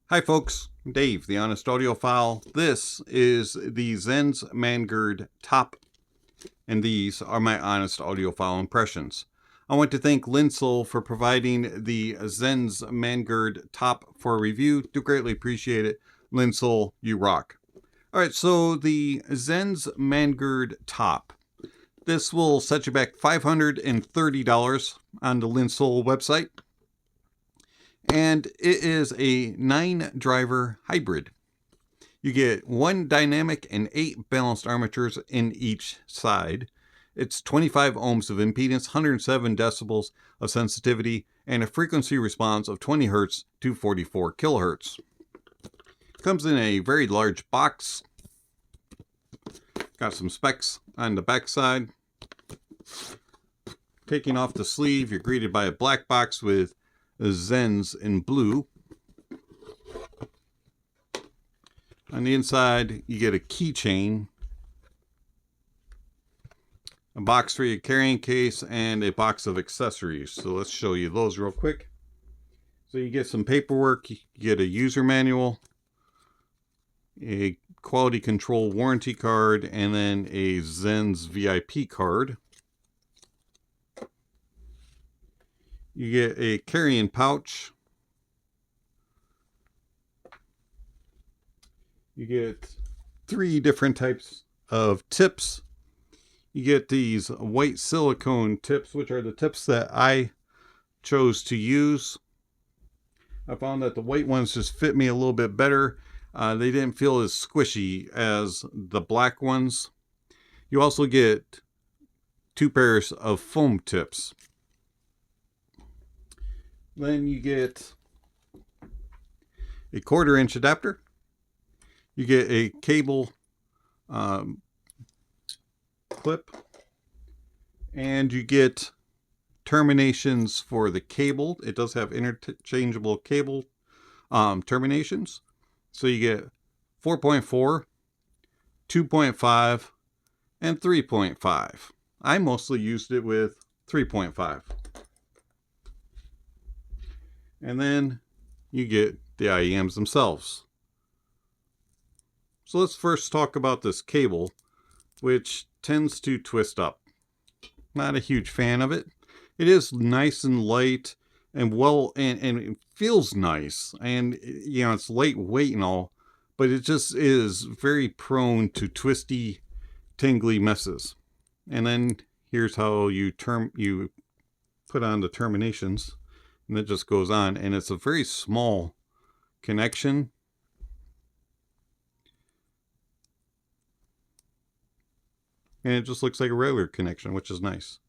Hi folks, Dave, the Honest Audiophile. This is the Xenns Mangird Top, and these are my Honest Audiophile impressions. I want to thank Linsoul for providing the Xenns Mangird Top for review. Do greatly appreciate it. Linsoul, you rock. Alright, so the Xenns Mangird Top. This will set you back $530 on the Linsoul website. And it is a 9-driver hybrid. You get 1 dynamic and 8 balanced armatures in each side. It's 25 ohms of impedance, 107 decibels of sensitivity, and a frequency response of 20 Hz to 44 kHz. Comes in a very large box. Got some specs on the back side. Taking off the sleeve, you're greeted by a black box with Xenns in blue. On the inside, you get a keychain, a box for your carrying case, and a box of accessories. So let's show you those real quick. So you get some paperwork, you get a user manual, a quality control warranty card, and then a Xenns VIP card. You get a carrying pouch. You get 3 different types of tips. You get these white silicone tips, which are the tips that I chose to use. I found that the white ones just fit me a little bit better. They didn't feel as squishy as the black ones. You also get 2 pairs of foam tips. Then you get a 1/4-inch adapter. You get a cable clip. And you get terminations for the cable. It does have interchangeable cable terminations. So you get 4.4, 2.5, and 3.5. I mostly used it with 3.5. And then you get the IEMs themselves. So let's first talk about this cable, which tends to twist up. Not a huge fan of it. It is nice and light and and it feels nice. And you know, it's lightweight and all, but it just is very prone to twisty, tingly messes. And then here's how you put on the terminations. And it just goes on, and it's a very small connection. And it just looks like a regular connection, which is nice.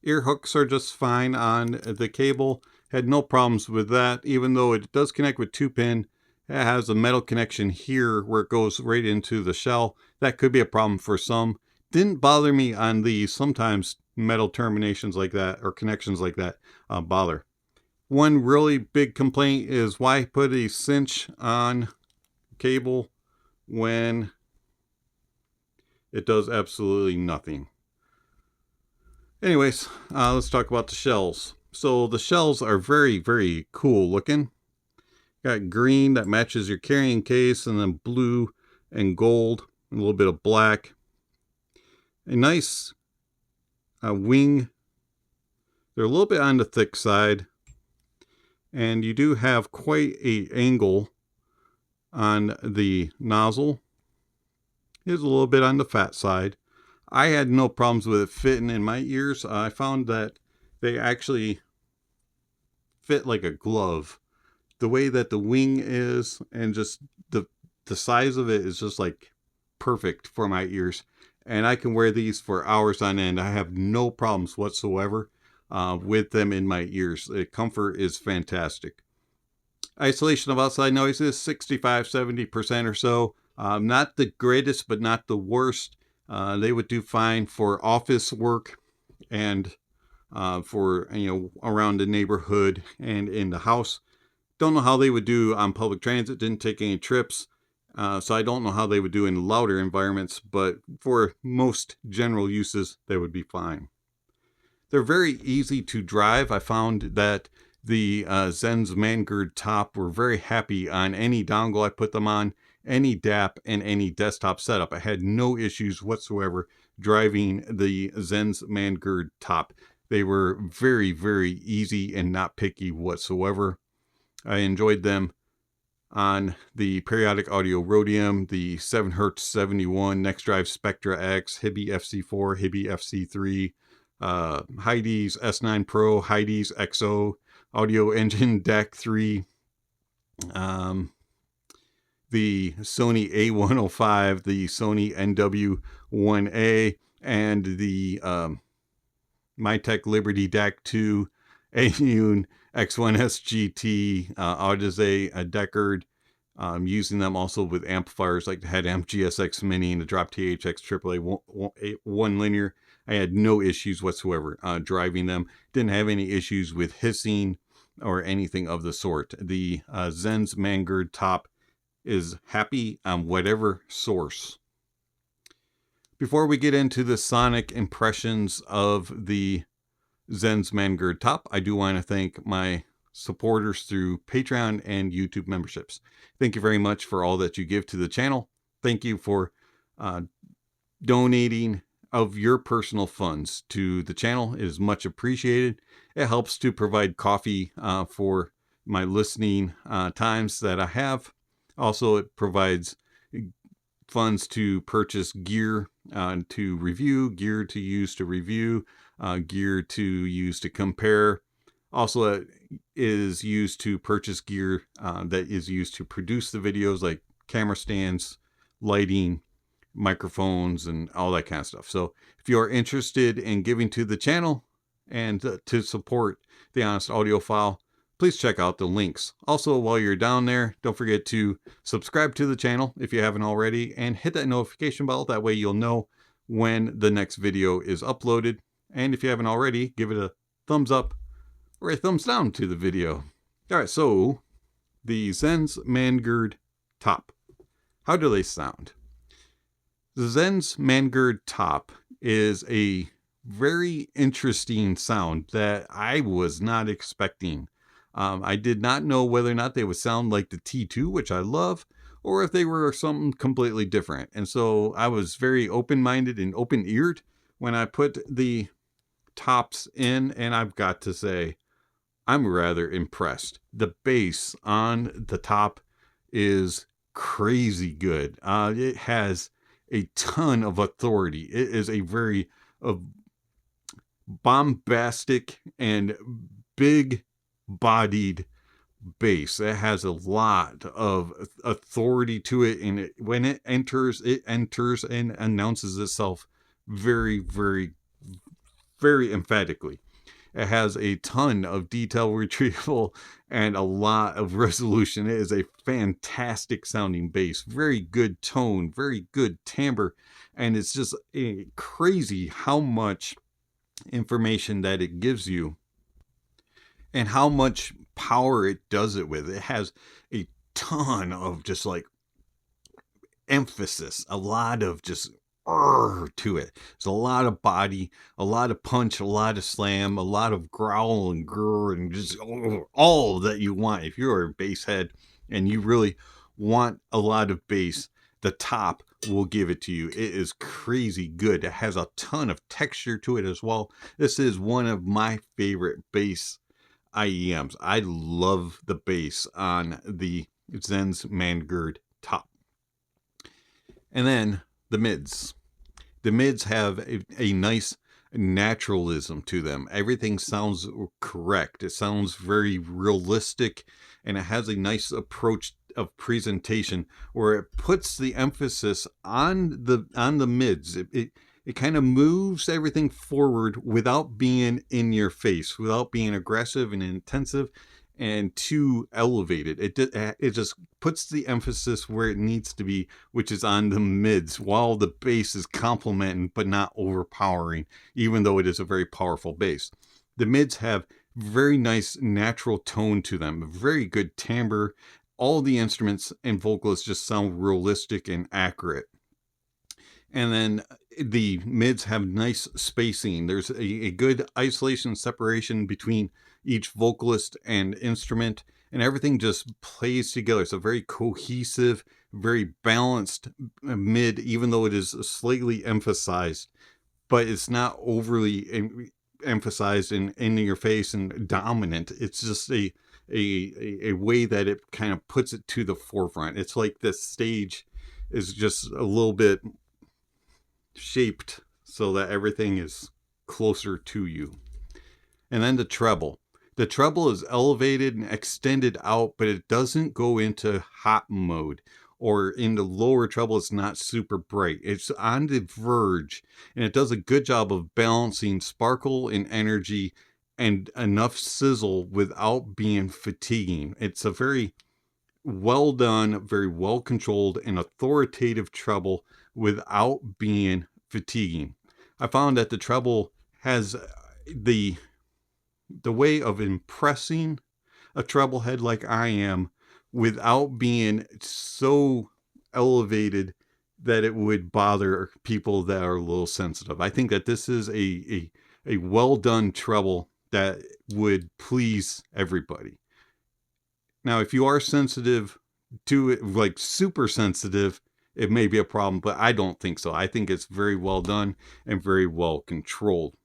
Ear hooks are just fine on the cable. Had no problems with that, even though it does connect with 2-pin. It has a metal connection here where it goes right into the shell. That could be a problem for some. Didn't bother me on these. Sometimes metal terminations like that or connections like that bother. One really big complaint is why put a cinch on cable when it does absolutely nothing. Anyways, let's talk about the shells. So the shells are very, very cool looking. Got green that matches your carrying case, and then blue and gold, and a little bit of black. A nice wing. They're a little bit on the thick side, and you do have quite an angle on the nozzle. It's a little bit on the fat side. I had no problems with it fitting in my ears. I found that they actually fit like a glove. The way that the wing is and just the size of it is just like perfect for my ears. And I can wear these for hours on end. I have no problems whatsoever with them in my ears. The comfort is fantastic. Isolation of outside noises, 65-70% or so. Not the greatest, but not the worst. They would do fine for office work and for, around the neighborhood and in the house. Don't know how they would do on public transit. Didn't take any trips. So I don't know how they would do in louder environments, but for most general uses, they would be fine. They're very easy to drive. I found that The Xenns Mangird top were very happy on any dongle I put them on, any DAP, and any desktop setup. I had no issues whatsoever driving the Xenns Mangird top. They were very, very easy and not picky whatsoever. I enjoyed them on the Periodic Audio Rhodium, the 7Hz 71, Next Drive Spectra X, Hibi FC4, Hibi FC3, Heidi's S9 Pro, Heidi's XO, Audio Engine DAC 3, the Sony A105, the Sony NW1A, and the Mytek Liberty DAC 2, Alium X1 SGT, Aueze, a Deckard, using them also with amplifiers like the Headamp GSX Mini and the Drop THX AAA 1 linear. I had no issues whatsoever driving them. Didn't have any issues with hissing or anything of the sort. The Xenns Mangird top is happy on whatever source. Before we get into the sonic impressions of the Xenns Mangird top, I do want to thank my supporters through Patreon and YouTube memberships. Thank you very much for all that you give to the channel. Thank you for donating of your personal funds to the channel. It is much appreciated. It helps to provide coffee for my listening times that I have. Also, it provides funds to purchase gear to review, gear to use to review, gear to use to compare. Also, it is used to purchase gear that is used to produce the videos, like camera stands, lighting, microphones, and all that kind of stuff. So if you are interested in giving to the channel and to support the Honest Audiophile, please check out the links. Also, while you're down there, don't forget to subscribe to the channel if you haven't already, and hit that notification bell. That way you'll know when the next video is uploaded. And if you haven't already, give it a thumbs up or a thumbs down to the video. All right, so the Xenns Mangird top. How do they sound? The Xenns Mangird top is a very interesting sound that I was not expecting. I did not know whether or not they would sound like the T2, which I love, or if they were something completely different. And so I was very open-minded and open-eared when I put the tops in, and I've got to say, I'm rather impressed. The bass on the top is crazy good. It has a ton of authority. It is a very bombastic and big-bodied bass. It has a lot of authority to it, and when it enters and announces itself very, very, very emphatically. It has a ton of detail retrieval and a lot of resolution. It is a fantastic sounding bass, very good tone, very good timbre, and it's just crazy how much information that it gives you and how much power it does it with. It has a ton of just like emphasis, a lot of just to it. There's a lot of body, a lot of punch, a lot of slam, a lot of growl and grr, and just all that you want. If you're a bass head and you really want a lot of bass, the top will give it to you. It is crazy good. It has a ton of texture to it as well. This is one of my favorite bass IEMs. I love the bass on the Xenns Mangird top. And then the mids. The mids have a nice naturalism to them. Everything sounds correct. It sounds very realistic, and it has a nice approach of presentation where it puts the emphasis on the mids. It kind of moves everything forward without being in your face, without being aggressive and intensive and too elevated. It just puts the emphasis where it needs to be, which is on the mids, while the bass is complementing but not overpowering, even though it is a very powerful bass. The mids have very nice natural tone to them, very good timbre. All the instruments and vocalists just sound realistic and accurate. And then the mids have nice spacing. There's a good isolation separation between each vocalist and instrument, and everything just plays together. It's a very cohesive, very balanced mid, even though it is slightly emphasized, but it's not overly emphasized and in your face and dominant. It's just a way that it kind of puts it to the forefront. It's like the stage is just a little bit shaped so that everything is closer to you. And then the treble. The treble is elevated and extended out, but it doesn't go into hot mode, or into lower treble. It's not super bright. It's on the verge, and it does a good job of balancing sparkle and energy and enough sizzle without being fatiguing. It's a very well done, very well controlled and authoritative treble without being fatiguing. I found that the treble has the way of impressing a treble head like I am without being so elevated that it would bother people that are a little sensitive. I think that this is a well done treble that would please everybody. Now, if you are sensitive to it, like super sensitive, it may be a problem, but I don't think so. I think it's very well done and very well controlled.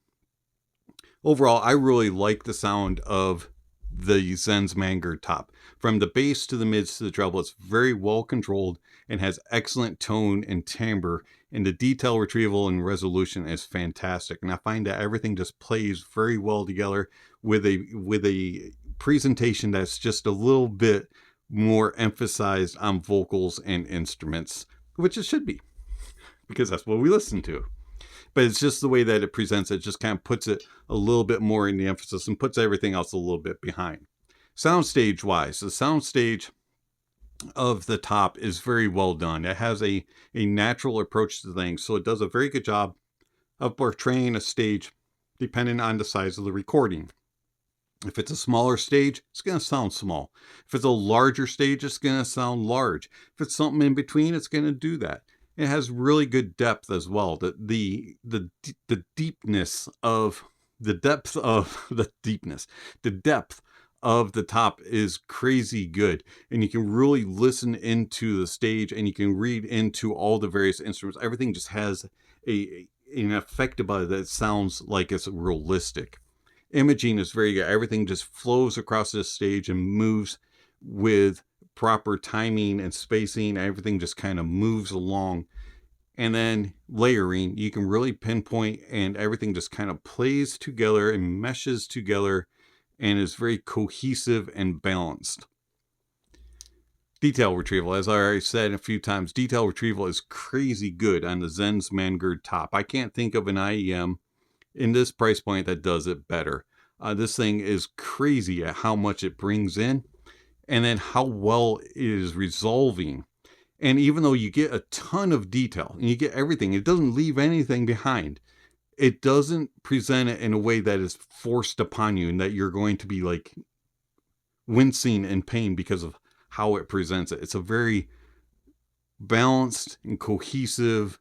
Overall, I really like the sound of the Xenns Mangird top. From the bass to the mids to the treble, it's very well controlled and has excellent tone and timbre, and the detail retrieval and resolution is fantastic. And I find that everything just plays very well together with a presentation that's just a little bit more emphasized on vocals and instruments, which it should be, because that's what we listen to. But it's just the way that it presents it, just kind of puts it a little bit more in the emphasis and puts everything else a little bit behind. Soundstage wise, the soundstage of the top is very well done. It has a natural approach to things, so it does a very good job of portraying a stage depending on the size of the recording. If it's a smaller stage, it's going to sound small. If it's a larger stage, it's going to sound large. If it's something in between, it's going to do that. It has really good depth as well. The deepness of the depth of the deepness, the depth of the top is crazy good, and you can really listen into the stage, and you can read into all the various instruments. Everything just has an effect about it that sounds like it's realistic. Imaging is very good. Everything just flows across this stage and moves with proper timing and spacing. Everything just kind of moves along. And then layering, you can really pinpoint, and everything just kind of plays together and meshes together and is very cohesive and balanced. Detail retrieval, as I already said a few times, detail retrieval is crazy good on the Xenns Mangird top. I can't think of an IEM in this price point that does it better. This thing is crazy at how much it brings in, and then how well it is resolving. And even though you get a ton of detail and you get everything, it doesn't leave anything behind. It doesn't present it in a way that is forced upon you and that you're going to be like wincing in pain because of how it presents it. It's a very balanced and cohesive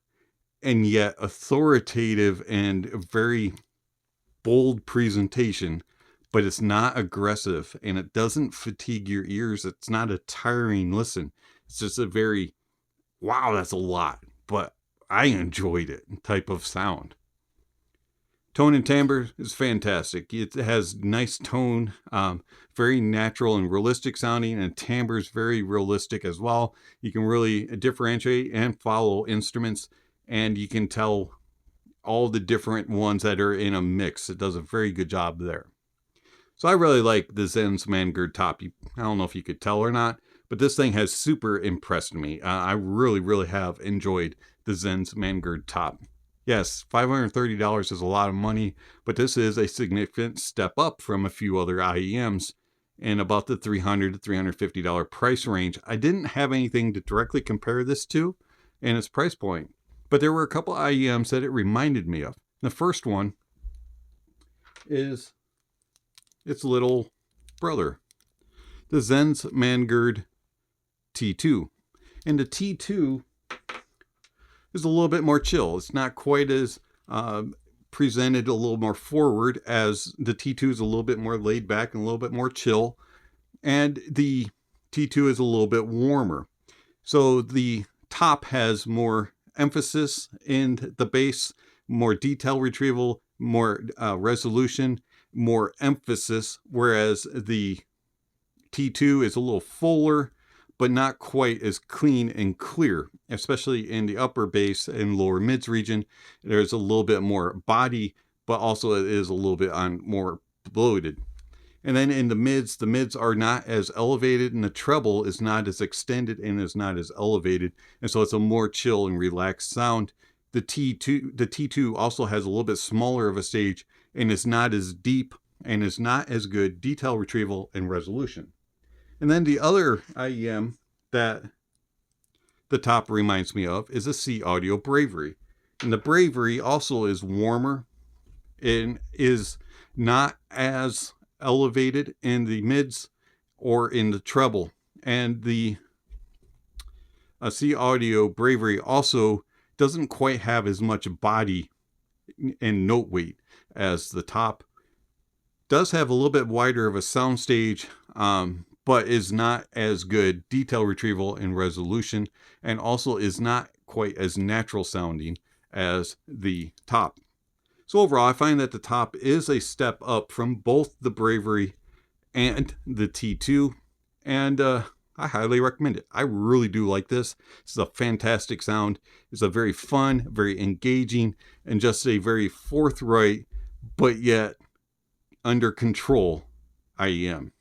and yet authoritative and very bold presentation, but it's not aggressive and it doesn't fatigue your ears. It's not a tiring listen. It's just a very, wow, that's a lot, but I enjoyed it type of sound. Tone and timbre is fantastic. It has nice tone, very natural and realistic sounding, and timbre is very realistic as well. You can really differentiate and follow instruments, and you can tell all the different ones that are in a mix. It does a very good job there. So I really like the Xenns Mangird top. I don't know if you could tell or not, but this thing has super impressed me. I really have enjoyed the Xenns Mangird top. Yes, $530 is a lot of money, but this is a significant step up from a few other IEMs in about the $300 to $350 price range. I didn't have anything to directly compare this to in its price point, but there were a couple IEMs that it reminded me of. The first one is its little brother, the Xenns Mangird T2. And the T2 is a little bit more chill. It's not quite as presented a little more forward, as the T2 is a little bit more laid back and a little bit more chill, and the T2 is a little bit warmer. So the top has more emphasis in the bass, more detail retrieval, more resolution, more emphasis, whereas the T2 is a little fuller, but not quite as clean and clear, especially in the upper bass and lower mids region. There's a little bit more body, but also it is a little bit more bloated. And then in the mids are not as elevated, and the treble is not as extended and is not as elevated. And so it's a more chill and relaxed sound. The T2 also has a little bit smaller of a stage and is not as deep and is not as good detail retrieval and resolution. And then the other IEM that the top reminds me of is a C Audio Bravery. And the Bravery also is warmer and is not as elevated in the mids or in the treble. And the C Audio Bravery also doesn't quite have as much body and note weight as the top. Does have a little bit wider of a soundstage, but is not as good detail retrieval and resolution, and also is not quite as natural sounding as the top. So overall, I find that the top is a step up from both the Bravery and the T2, and I highly recommend it. I really do like this. This is a fantastic sound. It's a very fun, very engaging, and just a very forthright, but yet under control IEM.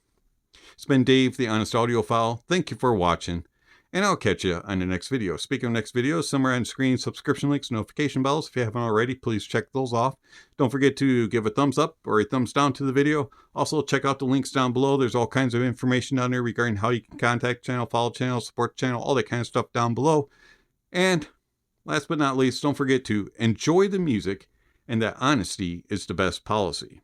It's been Dave, the Honest Audiophile. Thank you for watching, and I'll catch you on the next video. Speaking of next videos, somewhere on screen, subscription links, notification bells. If you haven't already, please check those off. Don't forget to give a thumbs up or a thumbs down to the video. Also, check out the links down below. There's all kinds of information down there regarding how you can contact channel, follow channel, support channel, all that kind of stuff down below. And last but not least, don't forget to enjoy the music, and that honesty is the best policy.